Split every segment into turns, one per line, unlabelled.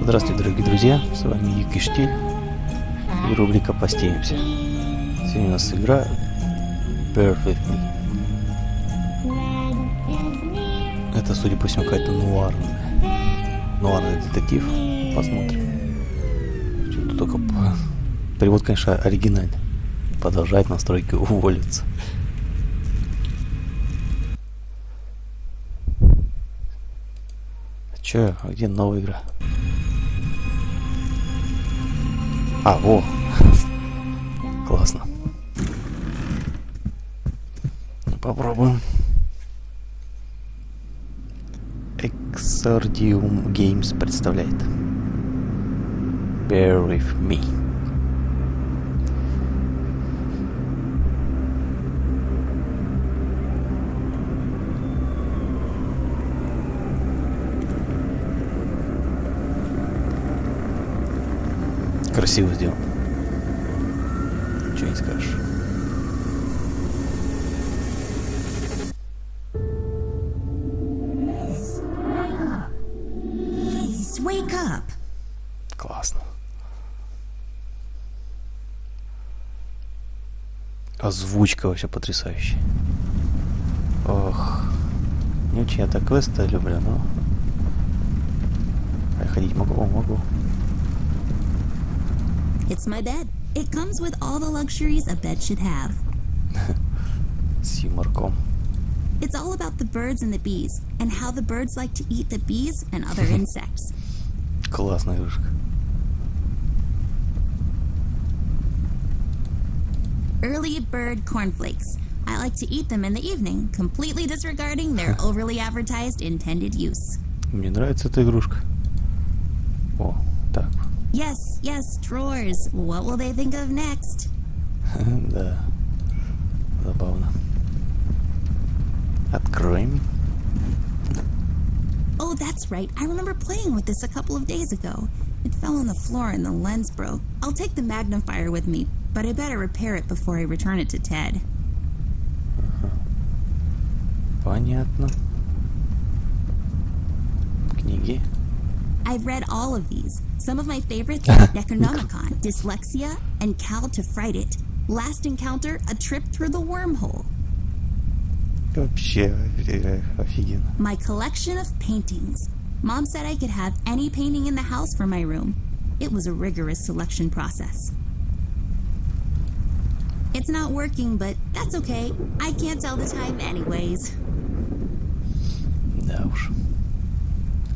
Здравствуйте, дорогие друзья, с вами Юки Штиль и рубрика «ПоSteamимся». Сегодня у нас игра Bear With Me. Это, судя по всему, какая-то нуарный детектив. Посмотрим. Что-то только перевод, конечно, оригинальный. Продолжать настройки уволиться. Че, а где новая игра? А, во! Классно. Попробуем. Exordium Games представляет Bear With Me. Красиво сделано. Ничего не скажешь.
Wake up.
Классно. Озвучка вообще потрясающая. Ох. Не очень я так квесты люблю, но... Я ходить могу.
It's my bed. It comes with all the luxuries a bed should have.
С юморком.
It's all about the birds and the bees, and how the birds like to eat the bees and other insects.
Классная игрушка.
Early bird cornflakes. I like to eat them in the evening, completely disregarding their overly advertised intended use.
Мне нравится эта игрушка. О, так.
Yes, drawers. What will they think of next?
Да. Забавно. Откроем.
Oh, that's right. I remember playing with this a couple of days ago. It fell on the floor and the lens broke. I'll take the magnifier with me, but I better repair it before I return it to Ted.
Понятно. Книги.
I've read all of these. Some of my favorites are Necronomicon, Dyslexia, and Cal to Fright It. Last Encounter, A Trip Through the Wormhole.
Вообще офигенно.
My collection of paintings. Mom said I could have any painting in the house for my room. It was a rigorous selection process. It's not working, but that's okay. I can't tell the time anyways.
Да уж.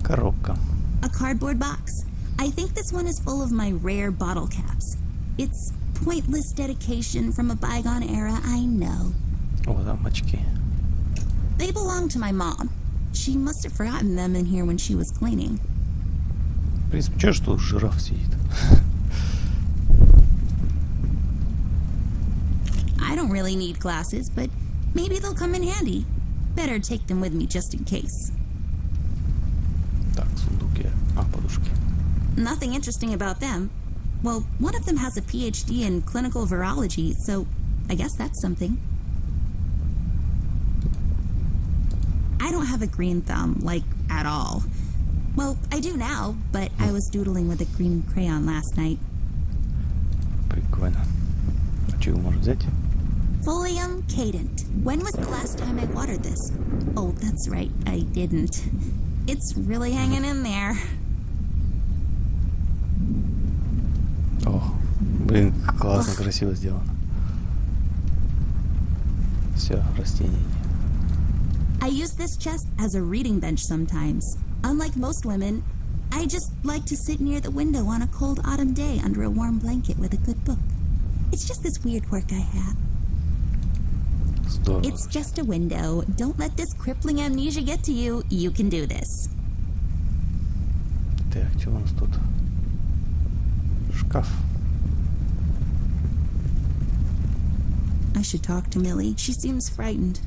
Коробка.
A cardboard box. I think this one is full of my rare bottle caps. It's pointless dedication from a bygone era, I know.
О, там очки.
They belong to my mom. She must have forgotten them in here when she was cleaning.
В принципе, чё, что жираф сидит?
I don't really need glasses, but maybe they'll come in handy. Better take them with me just in case.
Так, сундуки. А, подушки.
Nothing interesting about them. Well, one of them has a PhD in clinical virology, so I guess that's something. I don't have a green thumb, like, at all. Well, I do now, but I was doodling with a green crayon last night.
Прикольно. А что его можно взять?
Folium cadent. When was the last time I watered this? Oh, that's right, I didn't. It's really hanging in there.
О, блин, классно, красиво сделано. Все, растения.
I use this chest as a reading bench sometimes. Unlike most women, I just like to sit near the window on a cold autumn day under a warm blanket with a good book. It's just this weird quirk I have.
Здорово.
It's just a window. Don't let this crippling amnesia get to you. You can do this.
Так, что у нас тут? Шкаф.
I should talk to Millie. She seems frightened.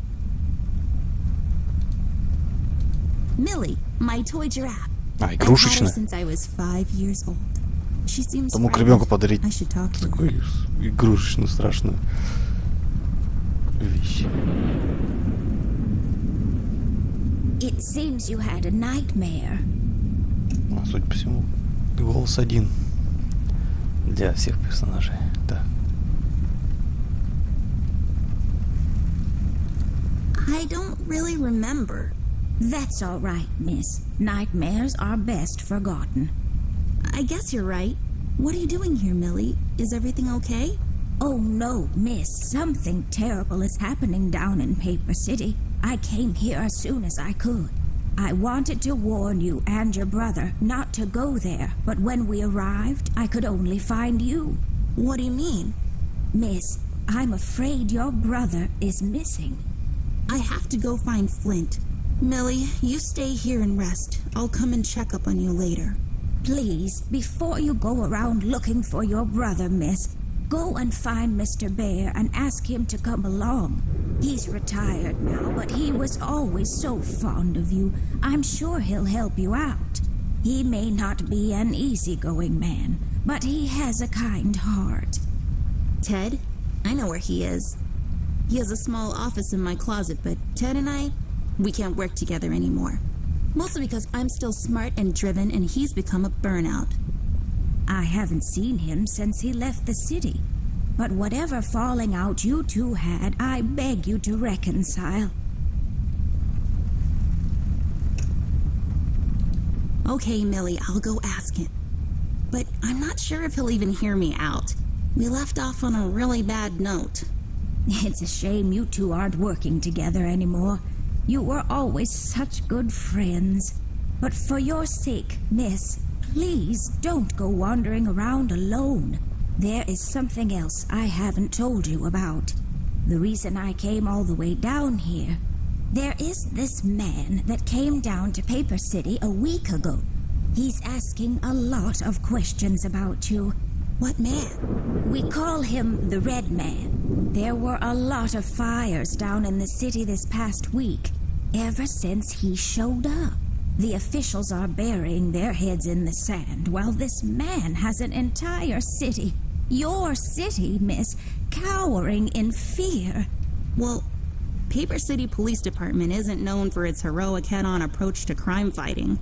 Millie, my toy giraffe.
А,
I've had her
игрушечная.
since I was 5 years old. She seems
Тому к
frightened.
ребенку подарить
I should talk to her.
такую игрушечную страшную вещь.
It seems you had a nightmare.
А, судя по всему. Голос один для всех персонажей. Так.
I don't really remember.
That's all right, miss. Nightmares are best forgotten.
I guess you're right. What are you doing here, Millie? Is everything okay?
Oh no, miss. Something terrible is happening down in Paper City. I came here as soon as I could. I wanted to warn you and your brother not to go there, but when we arrived, I could only find you.
What do you mean?
Miss, I'm afraid your brother is missing.
I have to go find Flint. Millie, you stay here and rest. I'll come and check up on you later.
Please, before you go around looking for your brother, miss, go and find Mr. Bear and ask him to come along. He's retired now, but he was always so fond of you. I'm sure he'll help you out. He may not be an easygoing man, but he has a kind heart.
Ted? I know where he is. He has a small office in my closet, but Ted and I, we can't work together anymore. Mostly because I'm still smart and driven and he's become a burnout.
I haven't seen him since he left the city. But whatever falling out you two had, I beg you to reconcile.
Okay, Millie, I'll go ask him. But I'm not sure if he'll even hear me out. We left off on a really bad note.
It's a shame you two aren't working together anymore. You were always such good friends. But for your sake, miss, please don't go wandering around alone. There is something else I haven't told you about. The reason I came all the way down here. There is this man that came down to Paper City a week ago. He's asking a lot of questions about you.
What man?
We call him the Red Man. There were a lot of fires down in the city this past week. Ever since he showed up, the officials are burying their heads in the sand while this man has an entire city, your city, miss, cowering in fear.
Well, Paper City Police Department isn't known for its heroic head-on approach to crime fighting.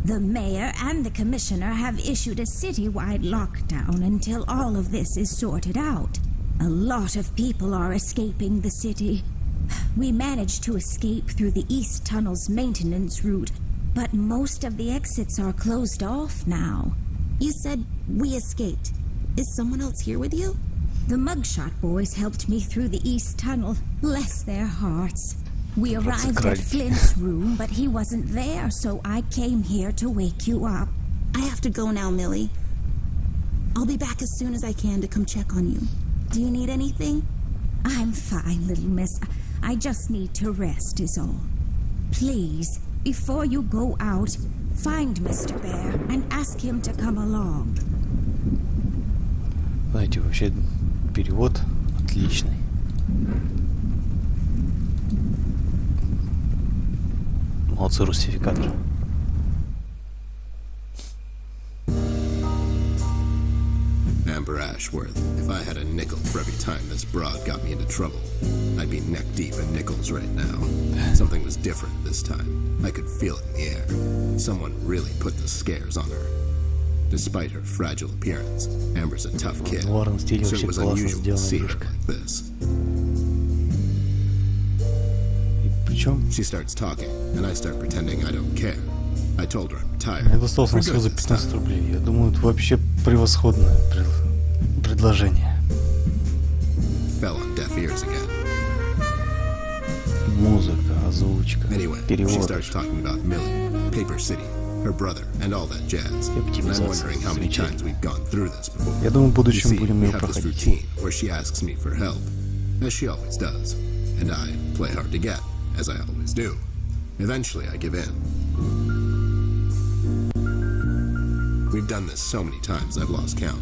The mayor and the commissioner have issued a citywide lockdown until all of this is sorted out. A lot of people are escaping the city. We managed to escape through the East Tunnel's maintenance route, but most of the exits are closed off now.
You said we escaped. Is someone else here with you?
The Mugshot boys helped me through the East Tunnel. Bless their hearts. We arrived at Flint's room, but he wasn't there, so I came here to wake you up.
I have to go now, Millie. I'll be back as soon as I can to come check on you. Do you need anything?
I'm fine, little miss. I just need to rest is all. Please, before you go out, find Mr. Bear and ask him to come along.
Знаете, вообще перевод отличный. Молодцы, русификатор.
Amber Ashworth, if I had a nickel for every time this broad got me into trouble, I'd be neck deep in nickels right now. Something was different this time. I could feel it in the air. Someone really put the scares on her. Despite her fragile appearance, Amber's a tough kid, so it was unusual to see her like this. She starts talking, and I start pretending I don't care. I told her I'm retired.
Я достался всего за 15 рублей. Я думаю, это вообще превосходное предложение.
Fell on deaf ears again.
Музыка, озвучка,
Anyway, she
перевод.
starts talking about Millie, Paper City, her brother, and all that jazz. And I'm wondering how many times we've gone through this before.
Я думаю, в
You
будущем
see,
будем
we
ее
have this
проходить.
routine where she asks me for help, as she always does, and I play hard to get, as I always do. Eventually, I give in. We've done this so many times, I've lost count.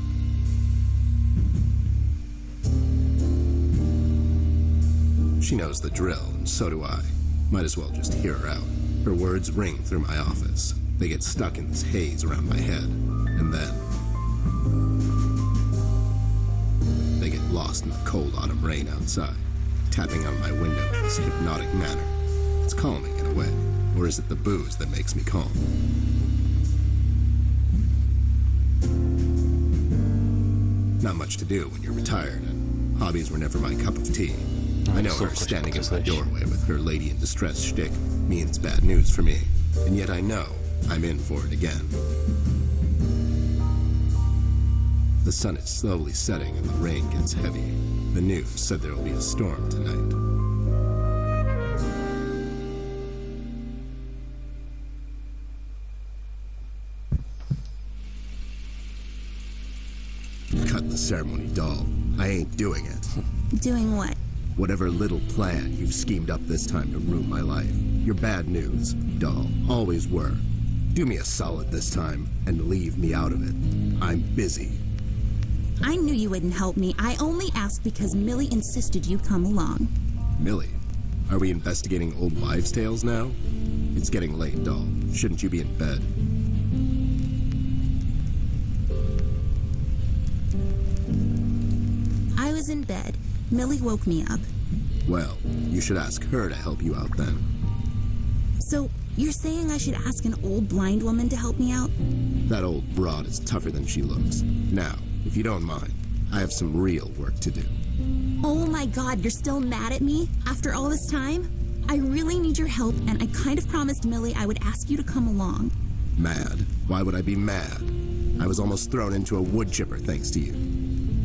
She knows the drill, and so do I. Might as well just hear her out. Her words ring through my office. They get stuck in this haze around my head. And then they get lost in the cold autumn rain outside, tapping on my window in this hypnotic manner. It's calming in a way. Or is it the booze that makes me calm? Not much to do when you're retired, and hobbies were never my cup of tea. I know her standing in my doorway with her lady in distress shtick means bad news for me, and yet I know I'm in for it again. The sun is slowly setting and the rain gets heavy. The news said there will be a storm tonight. Cut the ceremony, doll. I ain't doing it.
Doing what?
Whatever little plan you've schemed up this time to ruin my life. You're bad news, doll. Always were. Do me a solid this time and leave me out of it. I'm busy.
I knew you wouldn't help me. I only asked because Millie insisted you come along.
Millie, are we investigating old wives' tales now? It's getting late, doll. Shouldn't you be in bed?
I was in bed. Millie woke me up.
Well, you should ask her to help you out then.
So, you're saying I should ask an old blind woman to help me out?
That old broad is tougher than she looks. Now, if you don't mind, I have some real work to do.
Oh my god, you're still mad at me? After all this time? I really need your help, and I kind of promised Millie I would ask you to come along.
Mad? Why would I be mad? I was almost thrown into a wood chipper thanks to you.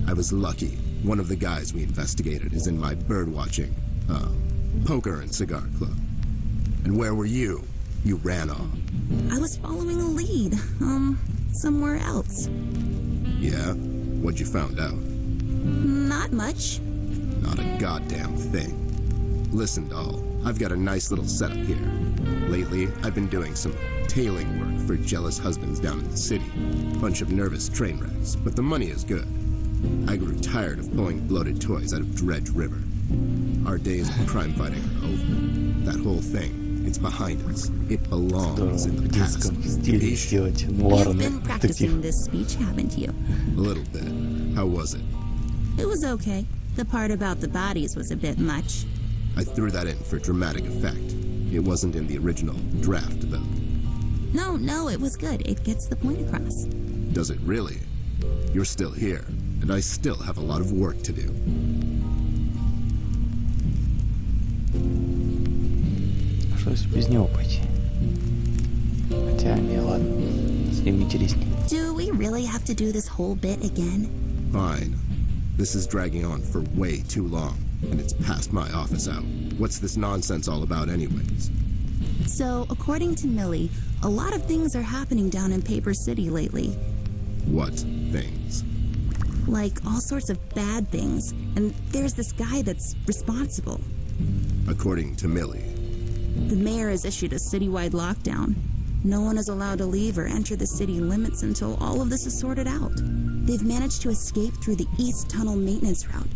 I was lucky. One of the guys we investigated is in my birdwatching, poker and cigar club. And where were you? You ran off.
I was following a lead, somewhere else.
Yeah? What'd you found out?
Not much.
Not a goddamn thing. Listen, doll, I've got a nice little setup here. Lately, I've been doing some tailing work for jealous husbands down in the city. Bunch of nervous train wrecks, but the money is good. I grew tired of pulling bloated toys out of Dredge River. Our days of crime fighting are over. That whole thing, it's behind us. It belongs in the past.
You've been practicing this speech, haven't you?
A little bit. How was it?
It was okay. The part about the bodies was a bit much.
I threw that in for dramatic effect. It wasn't in the original draft, though.
No, it was good. It gets the point across.
Does it really? You're still here, and I still have a lot of work to do.
Что если без него пойти? Хотя, не, ладно. С ним интереснее.
Do we really have to do this whole bit again?
Fine. This is dragging on for way too long, and it's past my office hour. What's this nonsense all about anyways?
So, according to Millie, a lot of things are happening down in Paper City lately.
What things?
Like all sorts of bad things. And there's this guy that's responsible.
According to Millie.
The mayor has issued a citywide lockdown. No one is allowed to leave or enter the city limits until all of this is sorted out. They've managed to escape through the East Tunnel maintenance route.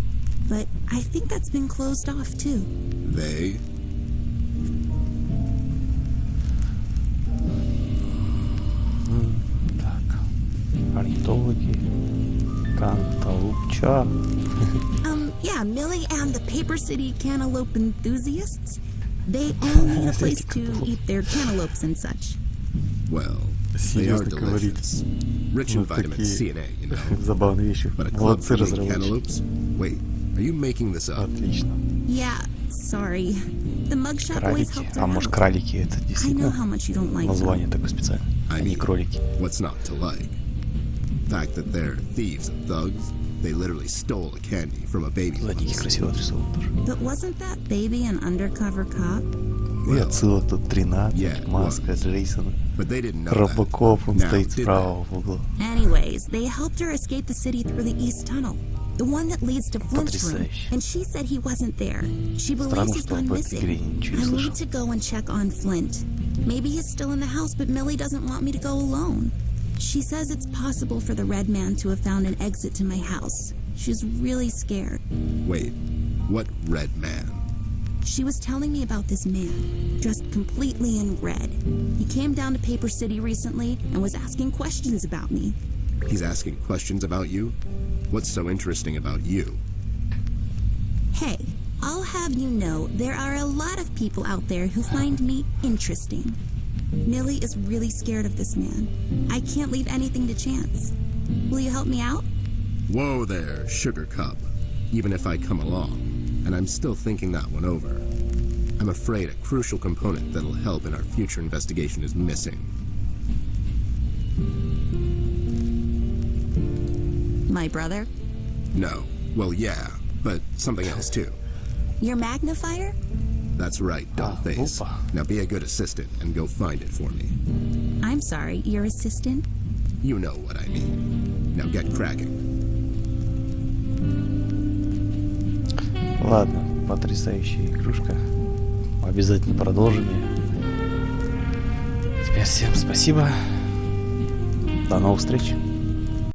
But I think that's been closed off too.
They?
Так. Орнитологи. Канталупча.
Yeah, Millie and the Paper City cantaloupe enthusiasts. They all need a place to eat their cantaloupes and such.
Well, they are delicious. Rich in vitamin C and A, you know.
Забавные вещи.
But a club
Молодцы
for eating
разработчики.
cantaloupes? Wait, are you making this up?
Отлично.
Yeah, sorry. The mugshot boys
Кралики.
helped
А
her
может,
out.
кралики это
I know
действительно
how much you don't like them.
название такое специальное, а
I
не
mean,
кролики.
what's not to like? The fact that they're thieves and thugs, they literally stole a candy from a baby.
Задники красиво отрисованы тоже.
But wasn't that baby an undercover cop?
И отсылок тут 13,
yeah,
Маска, Джейсона.
But they didn't know
Робокоп, он
Now,
стоит
did
справа в углу.
Anyways, they helped her escape the city through the East Tunnel. The one that leads to Flint's room.
Потрясающе.
And she said he wasn't there. She believes
Странно,
he's
что
gone
об этой игре
missing.
ничего не
I
слышал.
need to go and check on Flint. Maybe he's still in the house, but Millie doesn't want me to go alone. She says it's possible for the Red Man to have found an exit to my house. She's really scared.
Wait, what red man?
She was telling me about this man, dressed completely in red. He came down to Paper City recently and was asking questions about me.
He's asking questions about you? What's so interesting about you?
Hey, I'll have you know there are a lot of people out there who find me interesting. Millie is really scared of this man. I can't leave anything to chance. Will you help me out?
Whoa there, Sugar Cup. Even if I come along, and I'm still thinking that one over, I'm afraid a crucial component that'll help in our future investigation is missing.
My brother?
No. Well, yeah, but something else too.
Your magnifier?
That's right, Dollface.
Opa.
Now be a good assistant and go find it for me.
I'm sorry, your assistant?
You know what I mean. Now get cracking.
Ладно, потрясающая игрушка. Обязательно продолжим ее. Теперь всем спасибо. До новых встреч.